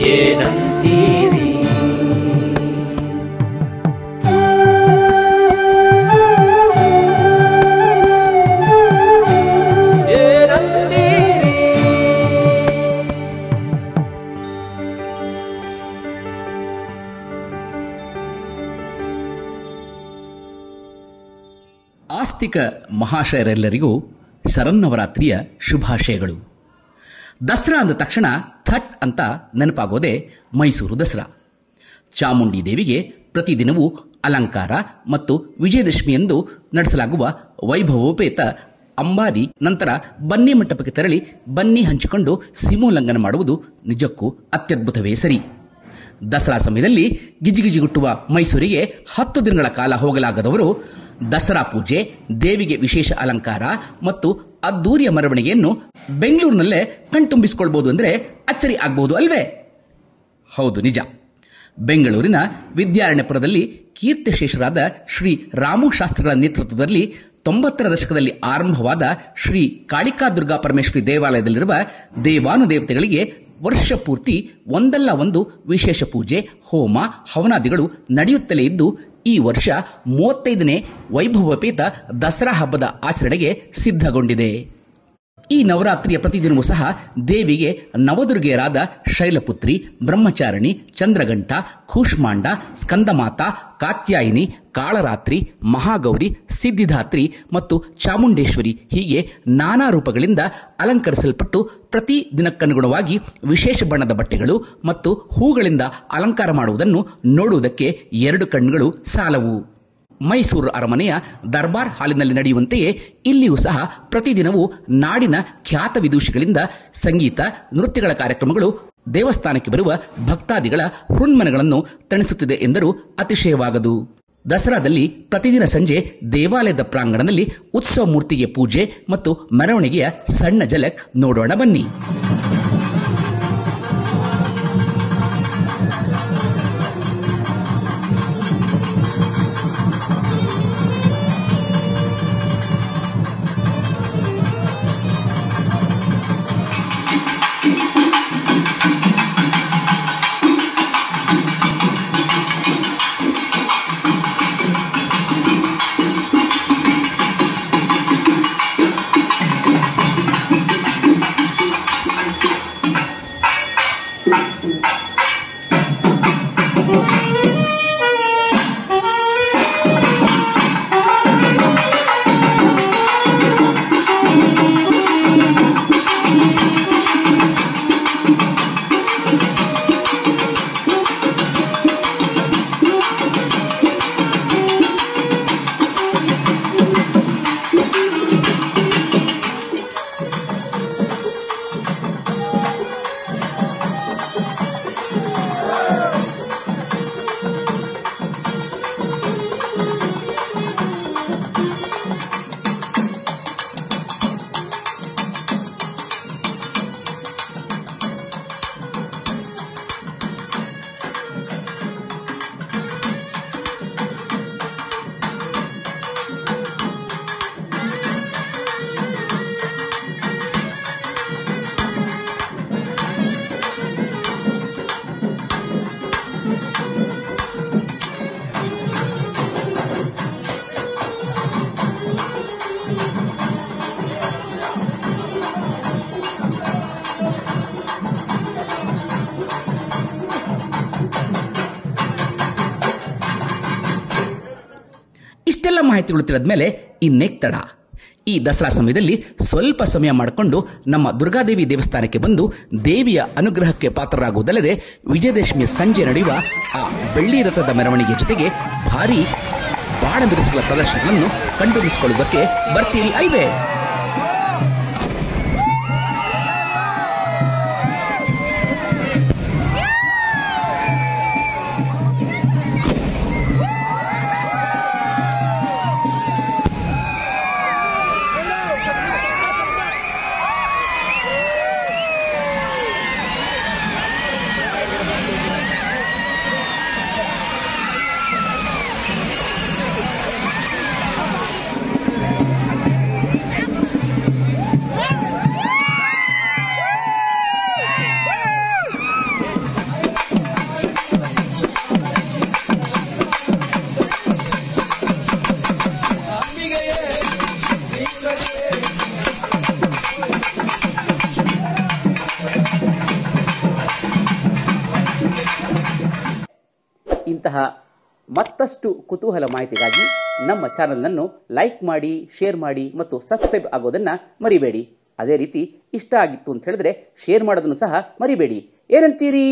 ಏನಂತೀರಿ? ಆಸ್ತಿಕ ಮಹಾಶಯರೆಲ್ಲರಿಗೂ ಶರನ್ನವರಾತ್ರಿಯ ಶುಭಾಶಯಗಳು. ದಸರಾ ಅಂದ ತಕ್ಷಣ ಥಟ್ ಅಂತ ನೆನಪಾಗೋದೆ ಮೈಸೂರು ದಸರಾ. ಚಾಮುಂಡಿ ದೇವಿಗೆ ಪ್ರತಿದಿನವೂ ಅಲಂಕಾರ ಮತ್ತು ವಿಜಯದಶಮಿಯಂದು ನಡೆಸಲಾಗುವ ವೈಭವೋಪೇತ ಅಂಬಾರಿ ನಂತರ ಬನ್ನಿ ಮಂಟಪಕ್ಕೆ ತೆರಳಿ ಬನ್ನಿ ಹಂಚಿಕೊಂಡು ಸೀಮೋಲ್ಲಂಘನ ಮಾಡುವುದು ನಿಜಕ್ಕೂ ಅತ್ಯದ್ಭುತವೇ ಸರಿ. ದಸರಾ ಸಮಯದಲ್ಲಿ ಗಿಜಿಗಿಜಿಗುಟ್ಟುವ ಮೈಸೂರಿಗೆ 10 ದಿನಗಳ ಕಾಲ ಹೋಗಲಾಗದವರು ದಸರಾ ಪೂಜೆ, ದೇವಿಗೆ ವಿಶೇಷ ಅಲಂಕಾರ ಮತ್ತು ಅದ್ದೂರಿಯ ಮೆರವಣಿಗೆಯನ್ನು ಬೆಂಗಳೂರಿನಲ್ಲೇ ಕಣ್ತುಂಬಿಸಿಕೊಳ್ಬಹುದು ಅಂದರೆ ಅಚ್ಚರಿ ಆಗ್ಬಹುದು ಅಲ್ವೇ? ಹೌದು, ನಿಜ. ಬೆಂಗಳೂರಿನ ವಿದ್ಯಾರಣ್ಯಪುರದಲ್ಲಿ ಕೀರ್ತಿಶೇಷರಾದ ಶ್ರೀ ರಾಮು ಶಾಸ್ತ್ರಿಗಳ ನೇತೃತ್ವದಲ್ಲಿ 90ರ ದಶಕದಲ್ಲಿ ಆರಂಭವಾದ ಶ್ರೀ ಕಾಳಿಕಾ ದುರ್ಗಾ ಪರಮೇಶ್ವರಿ ದೇವಾಲಯದಲ್ಲಿರುವ ದೇವಾನುದೇವತೆಗಳಿಗೆ ವರ್ಷ ಪೂರ್ತಿ ಒಂದಲ್ಲ ಒಂದು ವಿಶೇಷ ಪೂಜೆ, ಹೋಮ, ಹವನಾದಿಗಳು ನಡೆಯುತ್ತಲೇ ಇದ್ದು ಈ ವರ್ಷ 35ನೇ ವೈಭವೋಪೇತ ದಸರಾ ಹಬ್ಬದ ಆಚರಣೆಗೆ ಸಿದ್ಧಗೊಂಡಿದೆ. ಈ ನವರಾತ್ರಿಯ ಪ್ರತಿದಿನವೂ ಸಹ ದೇವಿಗೆ ನವದುರ್ಗೆಯರಾದ ಶೈಲಪುತ್ರಿ, ಬ್ರಹ್ಮಚಾರಿಣಿ, ಚಂದ್ರಘಂಟ, ಕೂಷ್ಮಾಂಡ, ಸ್ಕಂದಮಾತಾ, ಕಾತ್ಯಾಯಿನಿ, ಕಾಳರಾತ್ರಿ, ಮಹಾಗೌರಿ, ಸಿದ್ಧಿದಾತ್ರಿ ಮತ್ತು ಚಾಮುಂಡೇಶ್ವರಿ ಹೀಗೆ ನಾನಾ ರೂಪಗಳಿಂದ ಅಲಂಕರಿಸಲ್ಪಟ್ಟು ಪ್ರತಿ ದಿನಕ್ಕನುಗುಣವಾಗಿ ವಿಶೇಷ ಬಣ್ಣದ ಬಟ್ಟೆಗಳು ಮತ್ತು ಹೂಗಳಿಂದ ಅಲಂಕಾರ ಮಾಡುವುದನ್ನು ನೋಡುವುದಕ್ಕೆ 2 ಕಣ್ಣುಗಳು ಸಾಲವು. ಮೈಸೂರು ಅರಮನೆಯ ದರ್ಬಾರ್ ಹಾಲಿನಲ್ಲಿ ನಡೆಯುವಂತೆಯೇ ಇಲ್ಲಿಯೂ ಸಹ ಪ್ರತಿದಿನವೂ ನಾಡಿನ ಖ್ಯಾತ ವಿದೂಷಿಗಳಿಂದ ಸಂಗೀತ, ನೃತ್ಯಗಳ ಕಾರ್ಯಕ್ರಮಗಳು ದೇವಸ್ಥಾನಕ್ಕೆ ಬರುವ ಭಕ್ತಾದಿಗಳ ಹುಣ್ಮನಗಳನ್ನು ತಣಿಸುತ್ತಿದೆ ಎಂದರೂ ಅತಿಶಯವಾಗದು. ದಸರಾದಲ್ಲಿ ಪ್ರತಿದಿನ ಸಂಜೆ ದೇವಾಲಯದ ಪ್ರಾಂಗಣದಲ್ಲಿ ಉತ್ಸವ ಮೂರ್ತಿಗೆ ಪೂಜೆ ಮತ್ತು ಮೆರವಣಿಗೆಯ ಸಣ್ಣ ಝಲಕ್ ನೋಡೋಣ ಬನ್ನಿ. ಇಷ್ಟೆಲ್ಲ ಮಾಹಿತಿಗಳು ತಿಳಿದ ಮೇಲೆ ಇನ್ನೇಕ್ ತಡ. ಈ ದಸರಾ ಸಮಯದಲ್ಲಿ ಸ್ವಲ್ಪ ಸಮಯ ಮಾಡಿಕೊಂಡು ನಮ್ಮ ದುರ್ಗಾದೇವಿ ದೇವಸ್ಥಾನಕ್ಕೆ ಬಂದು ದೇವಿಯ ಅನುಗ್ರಹಕ್ಕೆ ಪಾತ್ರರಾಗುವುದಲ್ಲದೆ ವಿಜಯದಶಮಿಯ ಸಂಜೆ ನಡೆಯುವ ಆ ಬೆಳ್ಳಿ ರಥದ ಮೆರವಣಿಗೆ ಜೊತೆಗೆ ಭಾರೀ ಬಾಣ ಬಿರುಸುಗಳ ಪ್ರದರ್ಶನಗಳನ್ನು ಕಂಡುಹಿಸಿಕೊಳ್ಳುವುದಕ್ಕೆ ಬರ್ತೀರಿ ಅಲ್ವೇ? ಇಂತಹ ಮತ್ತಷ್ಟು ಕುತೂಹಲ ಮಾಹಿತಿಗಾಗಿ ನಮ್ಮ ಚಾನಲ್ನನ್ನು ಲೈಕ್ ಮಾಡಿ, ಶೇರ್ ಮಾಡಿ ಮತ್ತು ಸಬ್ಸ್ಕ್ರೈಬ್ ಆಗೋದನ್ನು ಮರಿಬೇಡಿ. ಅದೇ ರೀತಿ ಇಷ್ಟ ಆಗಿತ್ತು ಅಂತ ಹೇಳಿದ್ರೆ ಶೇರ್ ಮಾಡೋದನ್ನು ಸಹ ಮರಿಬೇಡಿ. ಏನಂತೀರಿ?